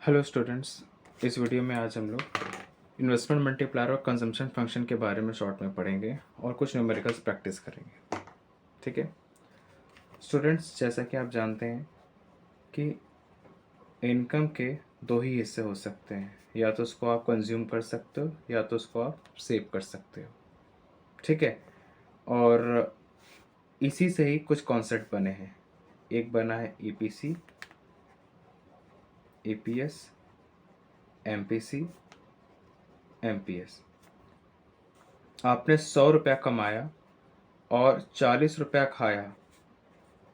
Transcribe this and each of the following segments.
Hello students. इस video में आज हम लोग इन्वेस्टमेंट मल्टीप्लायर और कंजम्पशन फंक्शन के बारे में शॉर्ट में पढ़ेंगे और कुछ न्यूमेरिकल्स प्रैक्टिस करेंगे। ठीक है स्टूडेंट्स, जैसा कि आप जानते हैं कि इनकम के दो ही हिस्से हो सकते हैं, या तो उसको आप कंज्यूम कर सकते हो या तो उसको आप सेव कर सकते हो। ठीक है, और इसी से ही कुछ कॉन्सेप्ट बने हैं। एक बना है ईपीसी, ईपीएस, एमपीसी, एमपीएस। आपने 100 रुपया कमाया और 40 रुपया खाया,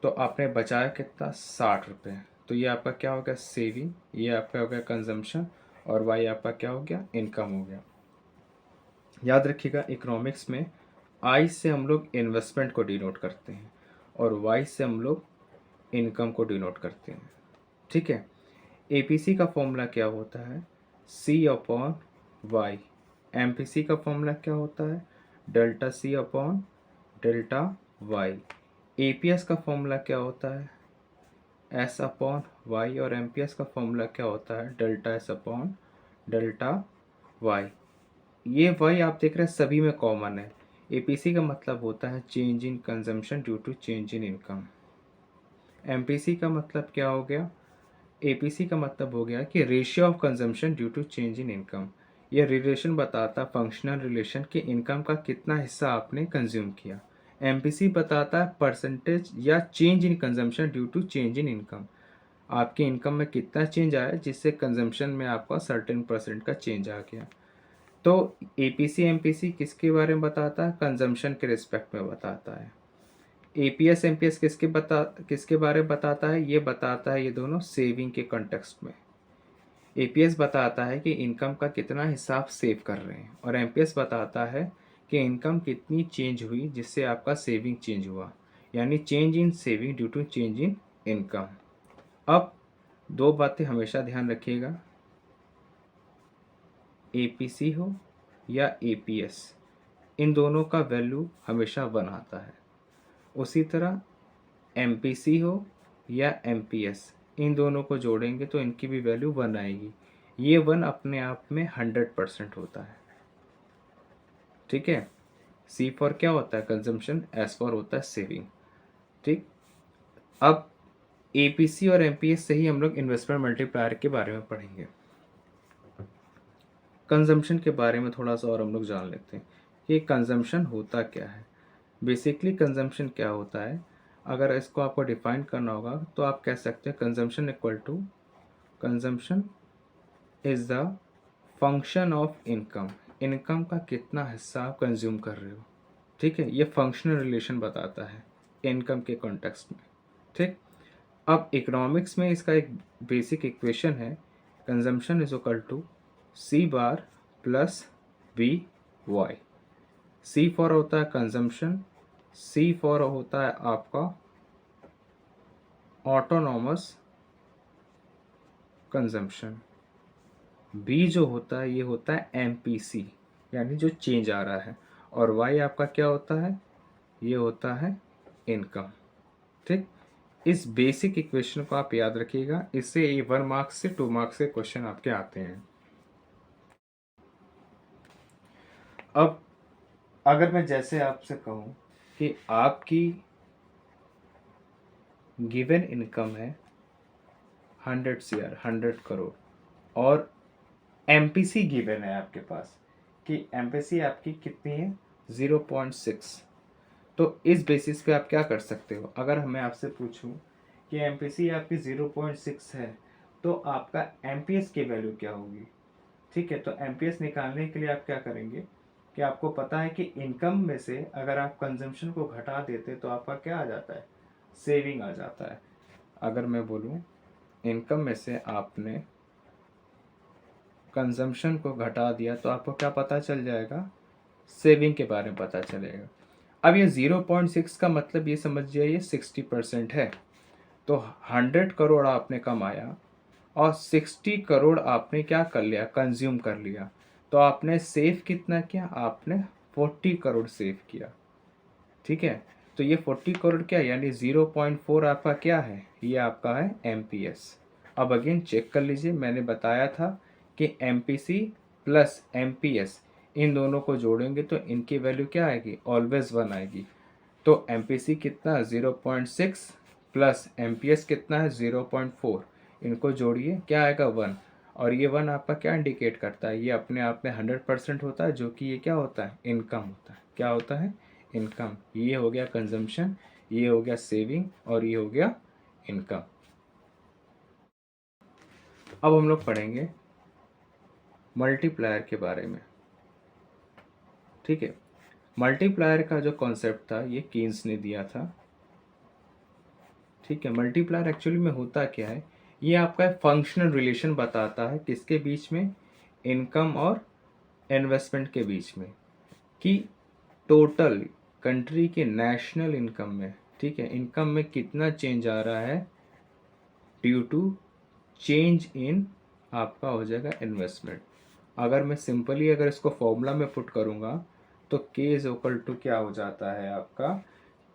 तो आपने बचाया कितना? 60 रुपये। तो ये आपका क्या हो गया? सेविंग। ये आपका हो गया कंजम्पशन। और वाई आपका क्या हो गया? इनकम हो गया। याद रखिएगा, इकोनॉमिक्स में आई से हम लोग इन्वेस्टमेंट को डिनोट करते हैं और वाई से हम लोग इनकम को डिनोट करते हैं। ठीक है, एपीसी का फॉर्मूला क्या होता है? C upon Y. एमपीसी का फॉर्मूला क्या होता है? Delta C upon delta Y. APS का फॉर्मूला क्या होता है? S upon Y. और एमपीएस का फॉर्मूला क्या होता है? Delta S upon delta Y. ये वाई आप देख रहे हैं सभी में कॉमन है। एपीसी का मतलब होता है change in consumption due to change in income. MPC का मतलब क्या हो गया? एपीसी का मतलब हो गया कि ratio of consumption due to change in income. ये रिलेशन बताता फंक्शनल रिलेशन कि इनकम का कितना हिस्सा आपने कंज्यूम किया। एमपीसी बताता है परसेंटेज या change in consumption due to change in income. आपके इनकम में कितना चेंज आया जिससे कंजम्पशन में आपका सर्टेन परसेंट का चेंज आ गया। तो एपीसी एमपीसी किसके बारे में बताता है? कंजम्पशन के रिस्पेक्ट में बताता है। एपीएस एमपीएस किसके बारे में बताता है? ये बताता है ये दोनों सेविंग के कॉन्टेक्स्ट में। एपीएस बताता है कि इनकम का कितना हिस्सा आप सेव कर रहे हैं और एमपीएस बताता है कि इनकम कितनी चेंज हुई जिससे आपका सेविंग चेंज हुआ, यानी change in saving due to change in income. अब दो बातें हमेशा ध्यान रखिएगा, एपीसी हो या एपीएस, इन दोनों का वैल्यू हमेशा 1 आता है। उसी तरह एमपीसी हो या एमपीएस, इन दोनों को जोड़ेंगे तो इनकी भी वैल्यू 1 आएगी। ये 1 अपने आप में 100% होता है। ठीक है, सी फॉर क्या होता है? कंजम्पशन। एस फॉर होता है सेविंग। ठीक, अब एपीसी और एमपीएस से ही हम लोग इन्वेस्टमेंट मल्टीप्लायर के बारे में पढ़ेंगे। कंजम्पशन के बारे में थोड़ा सा और हम लोग जान लेते हैं कि कंजम्पशन होता क्या है। बेसिकली कंजम्पशन क्या होता है, अगर इसको आपको डिफाइन करना होगा तो आप कह सकते हैं consumption equal to consumption is the function of income. Income का कितना हिस्सा आप कंज्यूम कर रहे हो। ठीक है, ये फंक्शनल रिलेशन बताता है इनकम के कॉन्टेक्स्ट में। ठीक, अब इकोनॉमिक्स में इसका एक बेसिक इक्वेशन है, consumption is equal to C bar plus V Y. C for होता है कंजम्पशन, सी फॉर होता है आपका ऑटोनॉमस कंजम्पशन, बी जो होता है ये होता है एमपीसी, यानी जो चेंज आ रहा है, और वाई आपका क्या होता है? ये होता है इनकम। ठीक, इस बेसिक इक्वेशन को आप याद रखिएगा, इससे 1 मार्क्स से 2 मार्क्स के क्वेश्चन आपके आते हैं। अब अगर मैं जैसे आपसे कहूँ कि आपकी गिवन इनकम है 100 CR, 100 करोड़, और एमपीसी गिवन है आपके पास कि एमपीसी आपकी कितनी है? 0.6। तो इस बेसिस पे आप क्या कर सकते हो? अगर मैं आपसे पूछूं कि एमपीसी आपकी 0.6 है तो आपका एमपीएस की वैल्यू क्या होगी? ठीक है, तो एमपीएस निकालने के लिए आप क्या करेंगे कि आपको पता है कि इनकम में से अगर आप कंजम्पशन को घटा देते तो आपका क्या आ जाता है? सेविंग आ जाता है। अगर मैं बोलूं इनकम में से आपने कंजम्पशन को घटा दिया तो आपको क्या पता चल जाएगा? सेविंग के बारे में पता चलेगा। अब ये 0.6 का मतलब ये समझ जाइए 60% है। तो 100 करोड़ आपने कमाया और 60 करोड़ आपने क्या कर लिया? कंज्यूम कर लिया। तो आपने सेव कितना किया? आपने 40 करोड़ सेव किया। ठीक है, तो ये 40 करोड़ क्या है? यानी 0.4 आपका क्या है? ये आपका है एमपीएस। अब अगेन चेक कर लीजिए, मैंने बताया था कि MPC प्लस MPS इन दोनों को जोड़ेंगे तो इनकी वैल्यू क्या आएगी, ऑलवेज 1 आएगी। तो MPC कितना 0.6 प्लस MPS कितना है 0.4, इनको जोड़िए क्या आएगा 1। और ये 1 आपका क्या इंडिकेट करता है, ये अपने आप में 100% होता है, जो कि ये क्या होता है, इनकम होता है। क्या होता है, इनकम। ये हो गया कंजम्पशन, ये हो गया सेविंग और ये हो गया इनकम। अब हम लोग पढ़ेंगे मल्टीप्लायर के बारे में। ठीक है, मल्टीप्लायर का जो कॉन्सेप्ट था ये कीन्स ने दिया था। ठीक है, मल्टीप्लायर एक्चुअली में होता क्या है, ये आपका फंक्शनल रिलेशन बताता है किसके बीच में, इनकम और इन्वेस्टमेंट के बीच में, कि टोटल कंट्री के नेशनल इनकम में, ठीक है, इनकम में कितना चेंज आ रहा है ड्यू टू चेंज इन आपका हो जाएगा इन्वेस्टमेंट। अगर मैं सिंपली अगर इसको फॉर्मूला में पुट करूँगा तो K इज इक्वल टू क्या हो जाता है आपका,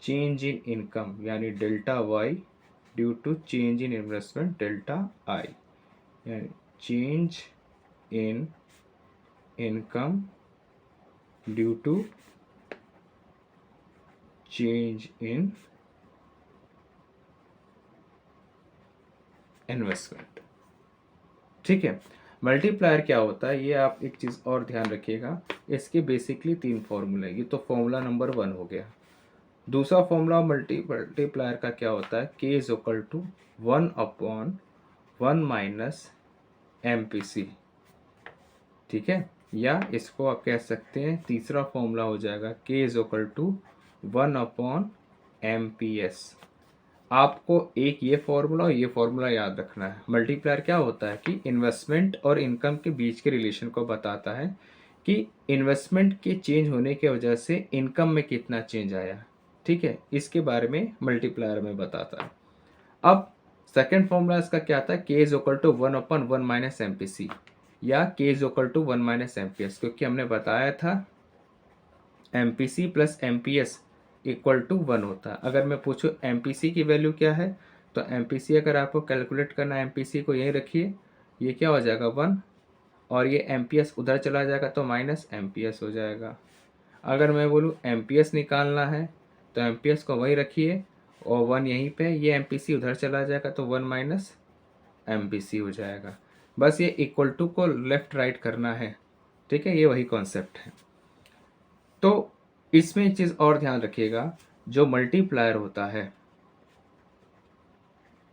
चेंज इन इनकम यानी delta Y due to change in investment delta I, यानी change in income due to change in investment. ठीक है, मल्टीप्लायर क्या होता है, ये आप एक चीज़ और ध्यान रखिएगा, इसके बेसिकली 3 फॉर्मूले, ये तो फॉर्मूला नंबर 1 हो गया। दूसरा फॉर्मूला मल्टीप्लायर का क्या होता है, K is equal to 1/1 minus MPC। ठीक है, या इसको आप कह सकते हैं तीसरा फॉर्मूला हो जाएगा K is equal to 1/MPS। आपको एक ये फॉर्मूला और ये फॉर्मूला याद रखना है। मल्टीप्लायर क्या होता है कि इन्वेस्टमेंट और इनकम के बीच के रिलेशन को बताता है कि इन्वेस्टमेंट के चेंज होने की वजह से इनकम में कितना चेंज आया। ठीक है, इसके बारे में मल्टीप्लायर में बताता है। अब सेकेंड फॉर्मूला इसका क्या था, K is equal to 1/1 minus MPC या K is equal to 1 minus MPS, क्योंकि हमने बताया था MPC plus MPS equal to 1 होता है। अगर मैं पूछूं MPC की वैल्यू क्या है, तो MPC अगर आपको कैलकुलेट करना है MPC को यहीं रखिए, ये क्या हो जाएगा 1, और ये MPS उधर चला जाएगा तो माइनस MPS हो जाएगा। अगर मैं बोलूँ MPS निकालना है तो MPS को वहीं रखिए और 1 यहीं पे, ये MPC उधर चला जाएगा तो 1 माइनस MPC हो जाएगा। बस ये इक्वल टू को लेफ्ट राइट करना है। ठीक है, ये वही कॉन्सेप्ट है। तो इसमें एक चीज़ और ध्यान रखिएगा, जो मल्टीप्लायर होता है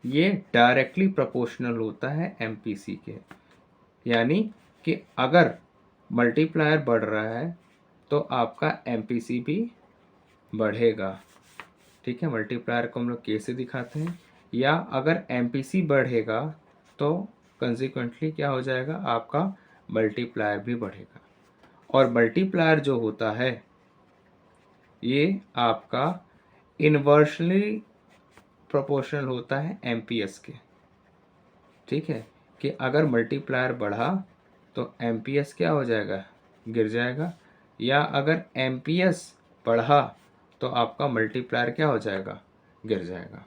ये डायरेक्टली प्रोपोर्शनल होता है MPC के, यानी कि अगर मल्टीप्लायर बढ़ रहा है तो आपका MPC भी बढ़ेगा। ठीक है, मल्टीप्लायर को हम लोग K से दिखाते हैं, या अगर MPC बढ़ेगा तो कंसिक्वेंटली क्या हो जाएगा, आपका मल्टीप्लायर भी बढ़ेगा। और मल्टीप्लायर जो होता है ये आपका इन्वर्सली प्रोपोर्शनल होता है MPS के। ठीक है, कि अगर मल्टीप्लायर बढ़ा तो MPS क्या हो जाएगा, गिर जाएगा, या अगर MPS बढ़ा तो आपका मल्टीप्लायर क्या हो जाएगा, गिर जाएगा।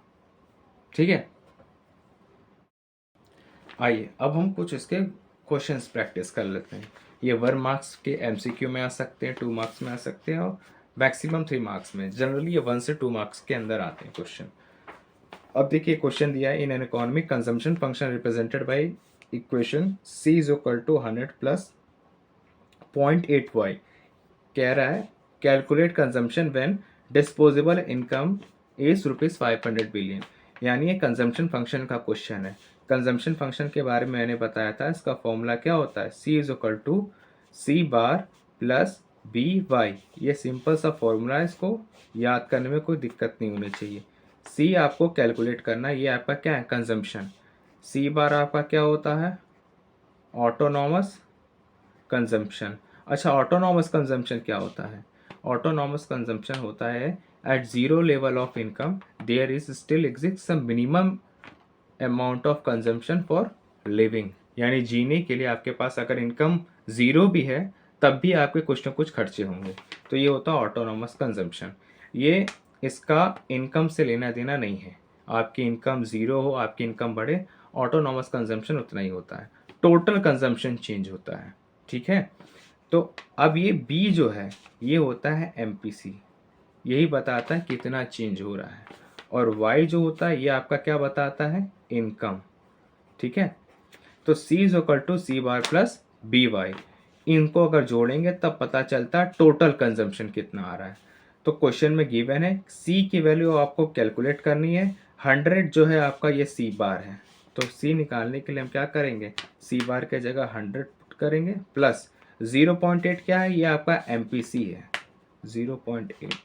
ठीक है, आइए अब हम कुछ इसके क्वेश्चंस प्रैक्टिस कर लेते हैं। ये 1 मार्क्स के MCQ में आ सकते हैं, 2 मार्क्स में आ सकते हैं और मैक्सिमम 3 मार्क्स में। जनरली ये 1 से 2 मार्क्स के अंदर आते हैं क्वेश्चन। अब देखिए क्वेश्चन दिया है, in an economy consumption function represented by equation C is equal to 100 plus 0.8y। कह रहा है calculate consumption when disposable income is ₹500 billion, यानी ये कंजम्पशन फंक्शन का क्वेश्चन है। कंजम्पशन फंक्शन के बारे में मैंने बताया था, इसका फॉर्मूला क्या होता है, C is equal to C bar plus BY। ये सिंपल सा फॉर्मूला है, इसको याद करने में कोई दिक्कत नहीं होनी चाहिए। C आपको कैलकुलेट करना है, ये आपका क्या है, कंजम्पशन। C बार आपका क्या होता है, ऑटोनॉमस कंजम्पशन। अच्छा, ऑटोनॉमस कंजम्पशन क्या होता है, ऑटोनॉमस कंजम्पशन होता है at zero level of income there is still exist some minimum amount of consumption for living, यानी जीने के लिए आपके पास अगर इनकम ज़ीरो भी है तब भी आपके कुछ ना कुछ खर्चे होंगे, तो ये होता है ऑटोनॉमस कंजम्पशन। ये इसका इनकम से लेना देना नहीं है, आपकी इनकम ज़ीरो हो आपकी इनकम बढ़े, ऑटोनॉमस कंजम्पशन उतना ही होता है, टोटल कंजम्पशन चेंज होता है। ठीक है, तो अब ये बी जो है ये होता है एमपीसी, यही बताता है कितना चेंज हो रहा है, और वाई जो होता है ये आपका क्या बताता है, इनकम। ठीक है, तो C is equal to C bar plus B Y, इनको अगर जोड़ेंगे तब पता चलता है टोटल कंजम्पशन कितना आ रहा है। तो क्वेश्चन में गिवन है सी की वैल्यू आपको कैलकुलेट करनी है, 100 जो है आपका ये सी बार है, तो सी निकालने के लिए हम क्या करेंगे, सी बार के जगह 100 पुट करेंगे प्लस 0.8 क्या है, ये आपका एमपीसी है 0.8,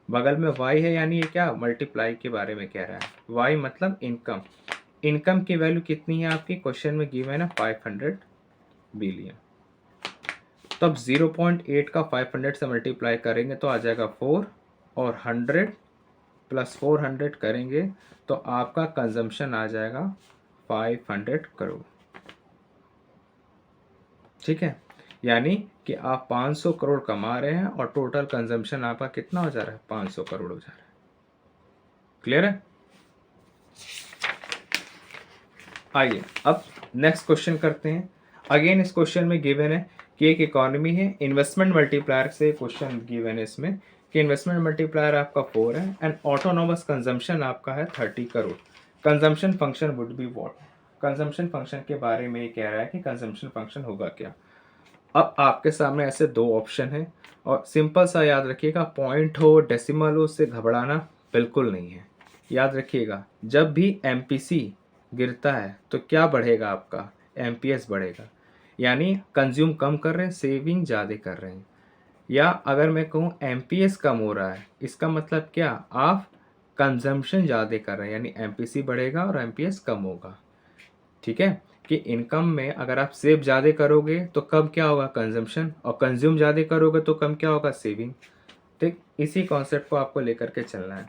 बगल में y है यानी ये क्या मल्टीप्लाई के बारे में कह रहा है, y मतलब इनकम, इनकम की वैल्यू कितनी है आपकी क्वेश्चन में गिवन है 500 बिलियन। तब 0.8 का 500 से मल्टीप्लाई करेंगे तो आ जाएगा 4, और 100 प्लस 400 करेंगे तो आपका कंजम्पशन आ जाएगा 500 करोड़। ठीक है, यानी कि आप 500 करोड़ कमा रहे हैं और टोटल कंजम्पशन आपका कितना हो जा रहा है, 500 करोड़ हो जा रहा है। क्लियर है? आइए अब नेक्स्ट क्वेश्चन करते हैं। अगेन इस क्वेश्चन में गिवन है कि एक इकोनॉमी है, इन्वेस्टमेंट मल्टीप्लायर से क्वेश्चन गिवन है इसमें कि इन्वेस्टमेंट मल्टीप्लायर आपका 4 है एंड ऑटोनोमस कंजम्पशन आपका है 30 crore. Consumption function would be what, consumption function के बारे में ये कह रहा है कि कंजम्पशन फंक्शन होगा क्या। अब आपके सामने ऐसे दो ऑप्शन है और सिंपल सा याद रखिएगा, पॉइंट हो डेसिमल हो उससे घबराना बिल्कुल नहीं है। याद रखिएगा जब भी एमपीसी गिरता है तो क्या बढ़ेगा आपका, एमपीएस बढ़ेगा, यानी कंज्यूम कम कर रहे हैं सेविंग ज़्यादा कर रहे हैं। या अगर मैं कहूँ एमपीएस कम हो रहा है इसका मतलब क्या, आप कंजम्पशन ज़्यादा कर रहे हैं यानी एमपीसी बढ़ेगा और एमपीएस कम होगा। ठीक है, कि इनकम में अगर आप सेव ज़्यादा करोगे तो कम क्या होगा, कंजम्पशन, और कंज्यूम ज़्यादा करोगे तो कम क्या होगा, सेविंग। ठीक, इसी कॉन्सेप्ट को आपको लेकर के चलना है।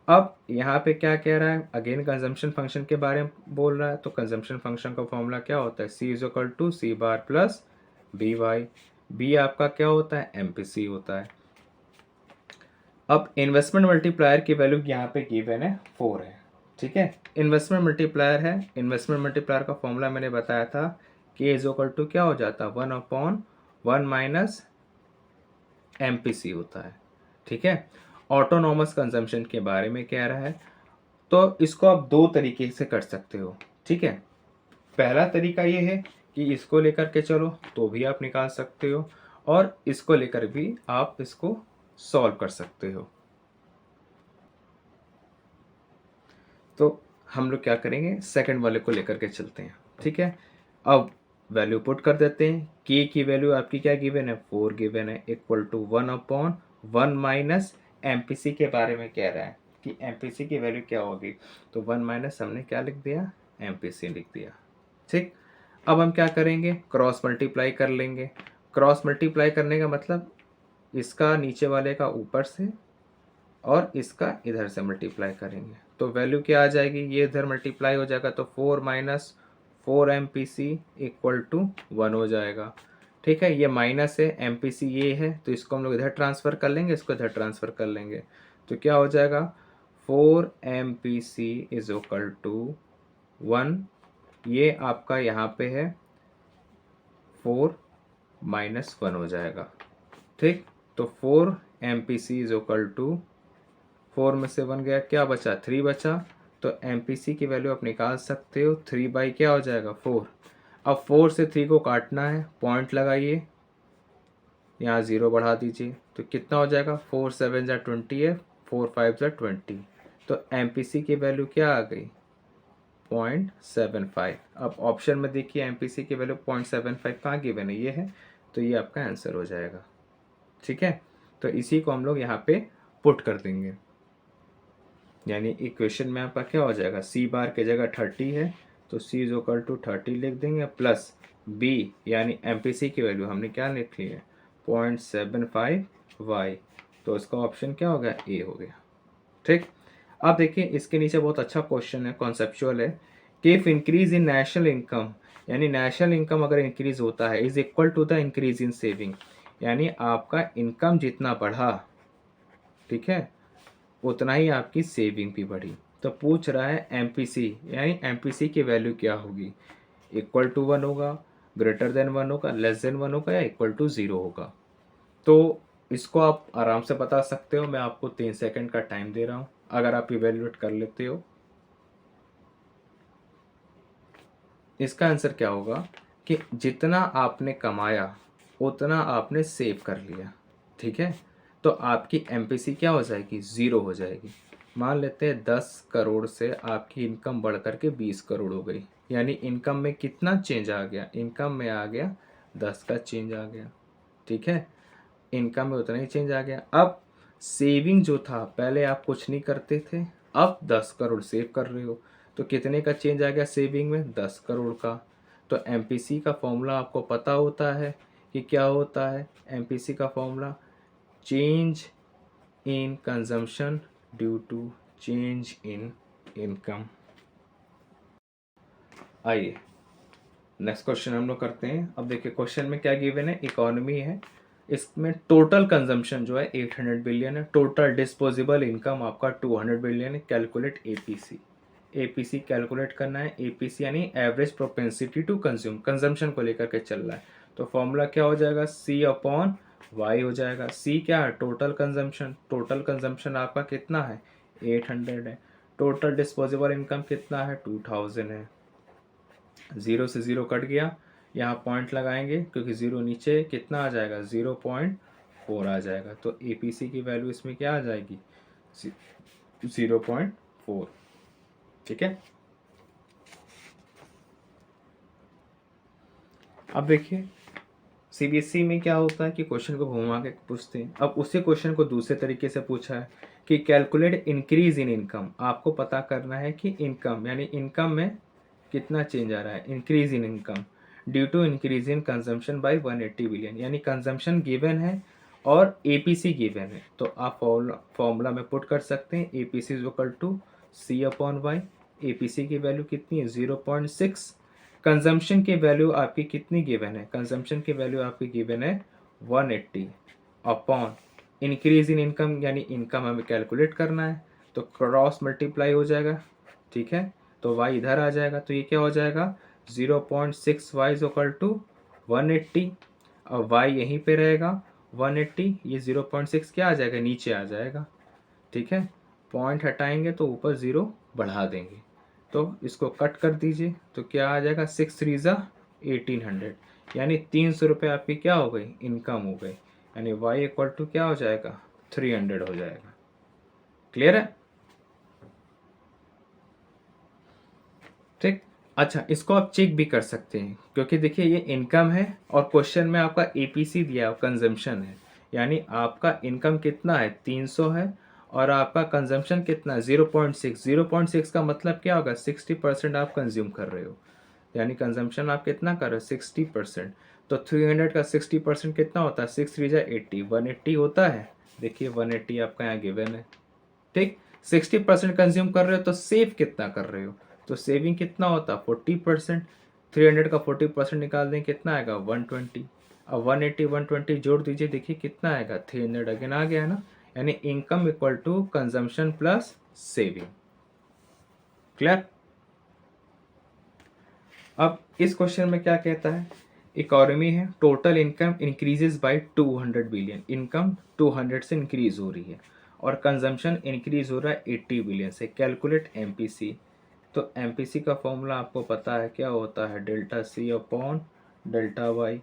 अब यहाँ पे क्या कह रहा है, अगेन कंजम्पशन फंक्शन के बारे में बोल रहा है, तो कंजम्पशन फंक्शन का फॉर्मूला क्या होता है, C is equal to C bar plus B Y, B आपका क्या होता है, एमपीसी होता है। अब इन्वेस्टमेंट मल्टीप्लायर की वैल्यू यहाँ पे गिवन है 4 है। ठीक है, इन्वेस्टमेंट मल्टीप्लायर है, इन्वेस्टमेंट मल्टीप्लायर का फॉर्मूला मैंने बताया था कि इज इक्वल टू क्या हो जाता है, 1/1 माइनस एमपीसी होता है। ठीक है, ऑटोनॉमस कंजम्पशन के बारे में कह रहा है, तो इसको आप दो तरीके से कर सकते हो। ठीक है, पहला तरीका ये है कि इसको लेकर के चलो तो भी आप निकाल सकते हो, और इसको लेकर भी आप इसको सॉल्व कर सकते हो। तो हम लोग क्या करेंगे, सेकंड वाले को लेकर के चलते हैं। ठीक है, अब वैल्यू पुट कर देते हैं, के की वैल्यू आपकी क्या गिवन है, 4 गिवन है, इक्वल टू 1/1 माइनस एमपीसी के बारे में कह रहा है कि एमपीसी की वैल्यू क्या होगी, तो 1 माइनस हमने क्या लिख दिया, एमपीसी लिख दिया। ठीक, अब हम क्या करेंगे, क्रॉस मल्टीप्लाई कर लेंगे। क्रॉस मल्टीप्लाई करने का मतलब इसका नीचे वाले का ऊपर से और इसका इधर से मल्टीप्लाई करेंगे तो वैल्यू क्या आ जाएगी, ये इधर मल्टीप्लाई हो जाएगा तो 4 minus 4 M P C equal to 1 हो जाएगा। ठीक है, ये माइनस है, एम पी सी ये है तो इसको हम लोग इधर ट्रांसफ़र कर लेंगे, इसको इधर ट्रांसफ़र कर लेंगे तो क्या हो जाएगा, 4 M P C is equal to 1, ये आपका यहाँ पे है 4 माइनस 1 हो जाएगा। ठीक, तो 4 M P C is equal to 4 में से 1 गया, क्या बचा, 3 बचा, तो एम पी सी की वैल्यू आप निकाल सकते हो, 3 बाई क्या हो जाएगा, 4। अब 4 से 3 को काटना है, पॉइंट लगाइए, यहाँ 0 बढ़ा दीजिए तो कितना हो जाएगा, 4 7 जा 20 है, 4 5 जा 20, तो एम पी सी की वैल्यू क्या आ गई, 0.75। अब ऑप्शन में देखिए एम पी सी की वैल्यू 0.75 कहाँ गिवन है, ये है, तो ये आपका आंसर हो जाएगा। ठीक है, तो इसी को हम लोग यहाँ पे पुट कर देंगे, यानी इक्वेशन में आपका क्या हो जाएगा, सी बार के जगह 30 है तो सी इज इक्वल टू 30 लिख देंगे प्लस बी यानी एमपीसी की वैल्यू हमने क्या लिख ली है, 0.75 वाई, तो इसका ऑप्शन क्या हो गया, ए हो गया। ठीक, अब देखिए इसके नीचे बहुत अच्छा क्वेश्चन है, कॉन्सेप्चुअल है कि if increase in national income, यानी नेशनल इनकम अगर इंक्रीज होता है is equal to the increase in saving, यानी आपका इनकम जितना बढ़ा, ठीक है, उतना ही आपकी सेविंग भी बढ़ी। तो पूछ रहा है एमपीसी, यानी एमपीसी की वैल्यू क्या होगी, इक्वल टू 1 होगा, ग्रेटर देन 1 होगा, लेस देन 1 होगा, या इक्वल टू 0 होगा। तो इसको आप आराम से बता सकते हो, मैं आपको 3 सेकंड का टाइम दे रहा हूँ, अगर आप इवेल्युएट कर लेते हो। इसका आंसर क्या होगा कि जितना आपने कमाया उतना आपने सेव कर लिया, ठीक है। तो आपकी एमपीसी क्या हो जाएगी, 0 हो जाएगी। मान लेते हैं 10 करोड़ से आपकी इनकम बढ़ कर के 20 करोड़ हो गई, यानी इनकम में कितना चेंज आ गया, इनकम में आ गया 10 का चेंज आ गया, ठीक है। इनकम में उतना ही चेंज आ गया। अब सेविंग जो था, पहले आप कुछ नहीं करते थे, अब 10 करोड़ सेव कर रहे हो, तो कितने का चेंज आ गया सेविंग में, 10 करोड़ का। तो एमपीसी का फॉर्मूला आपको पता होता है कि क्या होता है, एमपीसी का formula change in consumption due to change in income. आइए नेक्स्ट क्वेश्चन हम लोग करते हैं। अब देखिए क्वेश्चन में क्या गिवन है, इकोनॉमी है, इसमें टोटल कंजम्पशन जो है 800 बिलियन है, टोटल डिस्पोजेबल इनकम आपका 200 बिलियन है। कैलकुलेट एपीसी, एपीसी कैलकुलेट करना है। एपीसी यानी average propensity to consume, consumption को लेकर के चल रहा है। तो फॉर्मूला क्या हो जाएगा, सी अपॉन वाई हो जाएगा। सी क्या है, टोटल कंजम्पशन, टोटल कंजम्पशन आपका कितना है 800 है। टोटल डिस्पोजेबल इनकम कितना है 2000 है। 0 से 0 कट गया, यहाँ पॉइंट लगाएंगे क्योंकि 0 नीचे कितना आ जाएगा 0.4 आ जाएगा। तो एपीसी की वैल्यू इसमें क्या आ जाएगी 0.4, ठीक है। अब देखिए सीबीएसई में क्या होता है कि क्वेश्चन को घुमा के पूछते हैं। अब उसी क्वेश्चन को दूसरे तरीके से पूछा है कि कैलकुलेट इंक्रीज इन इनकम। आपको पता करना है कि इनकम यानी इनकम में कितना चेंज आ रहा है, increase in income due to increase in consumption by 180 billion, यानी कंजम्पशन गिवन है और एपीसी गिवन है। तो आप फॉर्मूला में पुट कर सकते हैं, APC is equal to C upon Y. APC की वैल्यू कितनी है 0.6, कंजम्पशन की वैल्यू आपकी कितनी गिवन है, कंजम्पशन की वैल्यू आपकी गिवन है 180 अपॉन इंक्रीज इन इनकम, यानी इनकम हमें कैलकुलेट करना है, तो क्रॉस मल्टीप्लाई हो जाएगा, ठीक है। तो y इधर आ जाएगा, तो ये क्या हो जाएगा 0.6 y इज इक्वल टू 180, और y यहीं पे रहेगा 180, ये 0.6 क्या आ जाएगा नीचे आ जाएगा, ठीक है। पॉइंट हटाएंगे तो ऊपर 0 बढ़ा देंगे, तो इसको कट कर दीजिए, तो क्या आ जाएगा 6 3 ज़ा 1800, यानी 300 रुपये आपकी क्या हो गई इनकम हो गई, यानी y इक्वल टू क्या हो जाएगा 300 हो जाएगा। क्लियर है, ठीक। अच्छा, इसको आप चेक भी कर सकते हैं क्योंकि देखिए ये इनकम है और क्वेश्चन में आपका एपीसी दिया कंजम्पशन है, यानी आपका इनकम कितना है 300 है और आपका कंजम्पशन कितना है 0.6। 0.6 का मतलब क्या होगा 60% आप कंज्यूम कर रहे हो, यानी कंजम्पशन आप कितना कर रहे हो 60%। तो 300 का 60% कितना होता है 6 3 जा 80, 180 होता है। देखिए 180 आपका यहाँ गिवन है, ठीक। 60% कंज्यूम कर रहे हो तो सेव कितना कर रहे हो, तो सेविंग कितना होता है 40%। 300 का 40% निकाल दें कितना आएगा 120, अब 180 120 जोड़ दीजिए, देखिए कितना आएगा 300 अगेन आ गया ना, यानी income equal to consumption plus saving. Clear. अब इस क्वेश्चन में क्या कहता है, इकोनॉमी है, total income increases by 200 billion, income 200 से इंक्रीज हो रही है और कंजम्पशन इंक्रीज हो रहा है 80 बिलियन से। कैलकुलेट एमपीसी, तो एमपीसी का फॉर्मूला आपको पता है क्या होता है, delta C upon delta Y.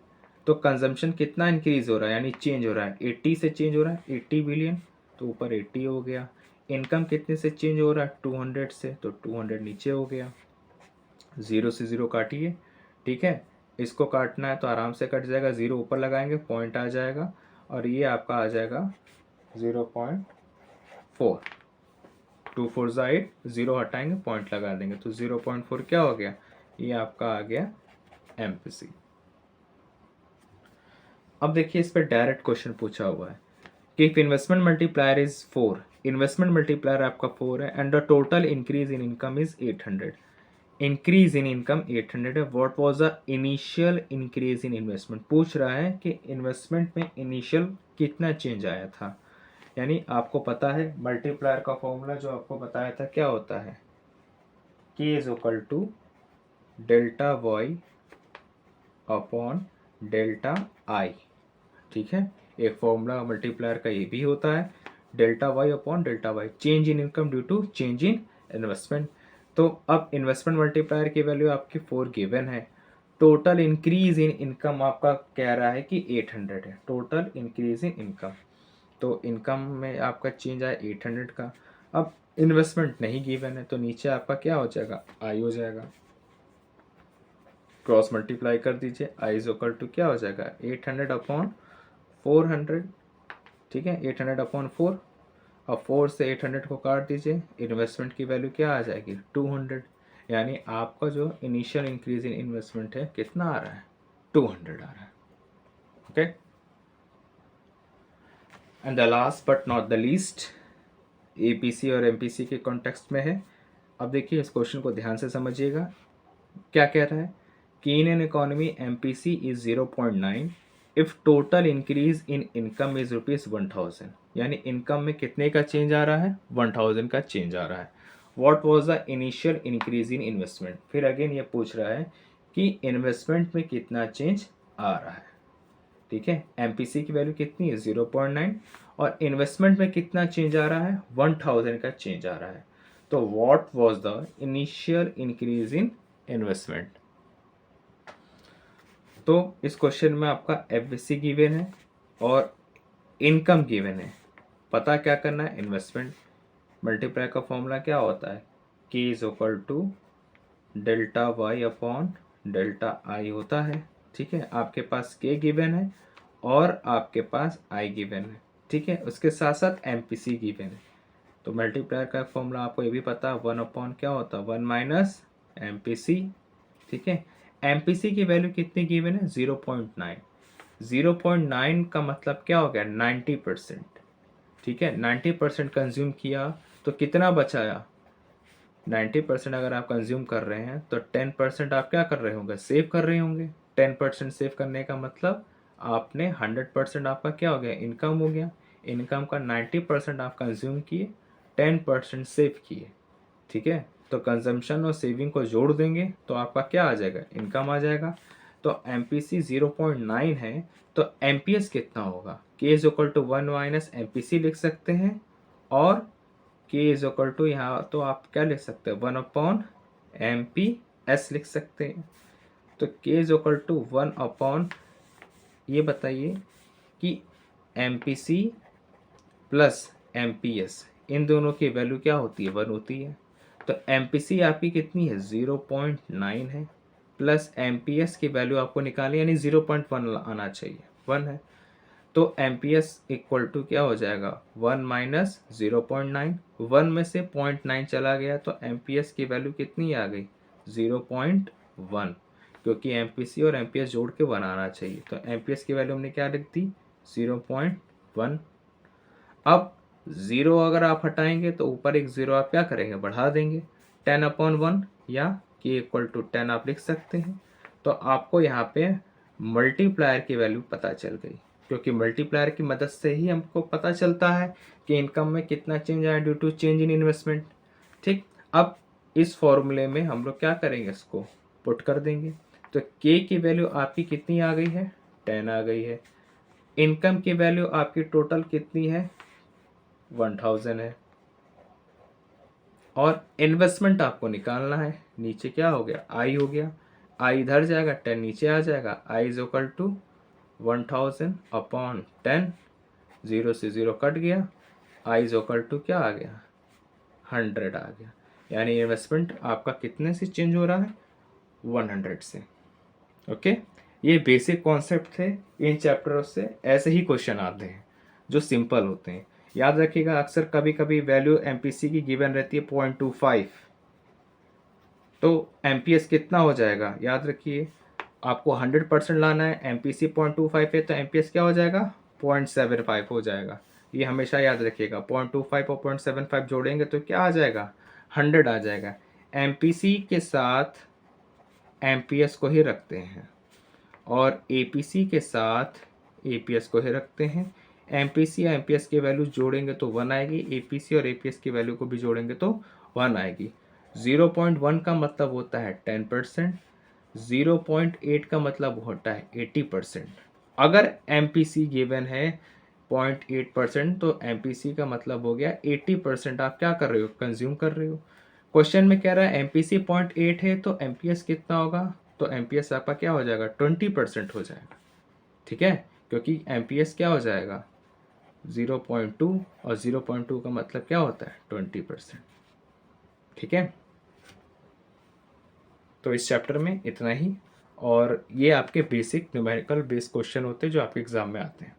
तो कंजम्पशन कितना इंक्रीज हो रहा है यानी चेंज हो रहा है 80 से चेंज हो रहा है 80 बिलियन, तो ऊपर 80 हो गया। इनकम कितने से चेंज हो रहा है 200 से, तो 200 नीचे हो गया। 0 से 0 काटिए, ठीक है। इसको काटना है तो आराम से कट जाएगा, 0 ऊपर लगाएंगे पॉइंट आ जाएगा और ये आपका आ जाएगा 0.4। 2 4 ज़ा 8, 0 हटाएंगे पॉइंट लगा देंगे तो 0.4 क्या हो गया, ये आपका आ गया एमपीसी। अब देखिए इस पर डायरेक्ट क्वेश्चन पूछा हुआ है कि if investment multiplier is 4, investment multiplier आपका 4 है and the total increase in income is 800, increase in income 800 है, what was the initial increase in investment. पूछ रहा है कि इन्वेस्टमेंट में इनिशियल कितना चेंज आया था, यानी आपको पता है मल्टीप्लायर का फॉर्मूला जो आपको बताया था क्या होता है, K is equal to delta Y upon delta I. ठीक है, एक फॉर्मूला मल्टीप्लायर का ये भी होता है, delta Y upon delta Y, change in income due to change in investment. तो अब इन्वेस्टमेंट मल्टीप्लायर की वैल्यू आपकी 4 गिवन है, टोटल इंक्रीज इन इनकम आपका कह रहा है कि 800 है, टोटल इंक्रीज इन इनकम। तो इनकम में आपका चेंज आया 800 का। अब इन्वेस्टमेंट नहीं गिवन है तो नीचे आपका क्या हो जाएगा, आई हो जाएगा, क्रॉस मल्टीप्लाई कर दीजिए, आई इज इक्वल टू क्या हो जाएगा 800 अपॉन 400। ठीक है, 800 अपॉन 4, अब 4 से 800 को काट दीजिए, इन्वेस्टमेंट की वैल्यू क्या आ जाएगी 200। यानी आपका जो इनिशियल इंक्रीज इन इन्वेस्टमेंट है कितना आ रहा है, 200 आ रहा है। Okay, and the last but not the least, APC और एमपीसी के कॉन्टेक्स्ट में है। अब देखिए इस क्वेश्चन को ध्यान से समझिएगा, क्या कह रहा है कि इन an economy MPC is 0.9 if total increase in income is ₹1000। यानी इनकम में कितने का चेंज आ रहा है, 1000 का चेंज आ रहा है। What was the initial increase in investment, फिर अगेन ये पूछ रहा है कि इन्वेस्टमेंट में कितना चेंज आ रहा है। ठीक है, एमपीसी की वैल्यू कितनी है 0.9 और इन्वेस्टमेंट में कितना चेंज आ रहा है 1000 का चेंज आ रहा है। तो what was the initial increase in investment. तो इस क्वेश्चन में आपका एफवीसी गिवन है और इनकम गिवन है, पता क्या करना है, इन्वेस्टमेंट मल्टीप्लाई का फॉर्मूला क्या होता है, K is equal to delta Y upon delta I होता है। ठीक है, आपके पास K गिवन है और आपके पास I गिवन है। ठीक है, उसके साथ साथ एमपीसी गिवन है। तो मल्टीप्लायर का फॉर्मूला आपको ये भी पता है, 1 अपॉन क्या होता है 1 माइनस एमपीसी। ठीक है, एमपीसी की वैल्यू कितनी गिवन है 0.9। 0.9 का मतलब क्या हो गया 90%। ठीक है, 90% कंज्यूम किया तो कितना बचाया, 90% अगर आप कंज्यूम कर रहे हैं तो 10% आप क्या कर रहे होंगे, सेव कर रहे होंगे। 10% सेव करने का मतलब आपने 100% आपका क्या हो गया, इनकम हो गया। इनकम का 90% आप कंज्यूम किए, 10% सेव किए। ठीक है, तो कंजम्पशन और सेविंग को जोड़ देंगे तो आपका क्या आ जाएगा, इनकम आ जाएगा। तो एमपीसी 0.9 है तो एमपीएस कितना होगा, K is equal to 1 minus MPC लिख सकते हैं और के इज इक्वल टू यहाँ तो आप क्या लिख सकते हैं 1 अपॉन एम पी एस लिख सकते हैं। तो के इज इक्वल टू 1 अपॉन, ये बताइए कि M P C plus M P S इन दोनों की वैल्यू क्या होती है 1 होती है। तो एम पी सी आपकी कितनी है 0.9 है प्लस एम पी एस की वैल्यू आपको निकाली यानी 0.1 आना चाहिए, 1 है। तो M P S equal to क्या हो जाएगा 1 माइनस 0.9, 1 में से 0.9 चला गया तो एम पी एस की वैल्यू कितनी आ गई 0.1, क्योंकि एम पी सी और एम पी एस जोड़ के 1 आना चाहिए। तो एम पी एस की वैल्यू हमने क्या लिख दी 0.1। अब 0 अगर आप हटाएंगे तो ऊपर एक 0 आप क्या करेंगे, बढ़ा देंगे, 10/1 या के इक्वल टू 10 आप लिख सकते हैं। तो आपको यहाँ पे मल्टीप्लायर की वैल्यू पता चल गई, क्योंकि मल्टीप्लायर की मदद से ही हमको पता चलता है कि इनकम में कितना चेंज आया due to change in investment. ठीक, अब इस फॉर्मूले में हम लोग क्या करेंगे, इसको पुट कर देंगे। तो के की वैल्यू आपकी कितनी आ गई है 10 आ गई है, इनकम की वैल्यू आपकी टोटल कितनी है 1000 है, और इन्वेस्टमेंट आपको निकालना है। नीचे क्या हो गया आई हो गया, आई इधर जाएगा 10 नीचे आ जाएगा, I is equal to 1000 upon 10, 0 से 0 कट गया, आई इज इक्वल टू क्या आ गया 100 आ गया। यानी इन्वेस्टमेंट आपका कितने से चेंज हो रहा है 100 से। ओके, ये बेसिक कॉन्सेप्ट थे, इन चैप्टरों से ऐसे ही क्वेश्चन आते हैं जो सिंपल होते हैं। याद रखिएगा अक्सर कभी कभी वैल्यू एमपीसी की गिवन रहती है 0.25, तो एमपीएस कितना हो जाएगा, याद रखिए आपको 100% लाना है, एमपीसी 0.25 है तो एमपीएस क्या हो जाएगा 0.75 हो जाएगा। ये हमेशा याद रखिएगा 0.25 और 0.75 जोड़ेंगे तो क्या आ जाएगा 100 आ जाएगा। एमपीसी के साथ एमपीएस को ही रखते हैं और एपीसी के साथ एपीएस को ही रखते हैं। एमपीसी या एमपीएस की वैल्यू जोड़ेंगे तो 1 आएगी, एपीसी और एपीएस की वैल्यू को भी जोड़ेंगे तो 1 आएगी। 0.1 का मतलब होता है 10%, 0.8 का मतलब होता है 80%। अगर एमपीसी गिवन है 0.8%, तो एमपीसी का मतलब हो गया 80% आप क्या कर रहे हो, कंज्यूम कर रहे हो। क्वेश्चन में कह रहा है एमपीसी 0.8 है तो एमपीएस कितना होगा, तो एमपीएस आपका क्या हो जाएगा, 20% हो जाएगा। ठीक है, क्योंकि एमपीएस क्या हो जाएगा 0.2, और 0.2 का मतलब क्या होता है 20%। ठीक है, तो इस चैप्टर में इतना ही, और ये आपके बेसिक न्यूमेरिकल बेस्ड क्वेश्चन होते हैं जो आपके एग्जाम में आते हैं।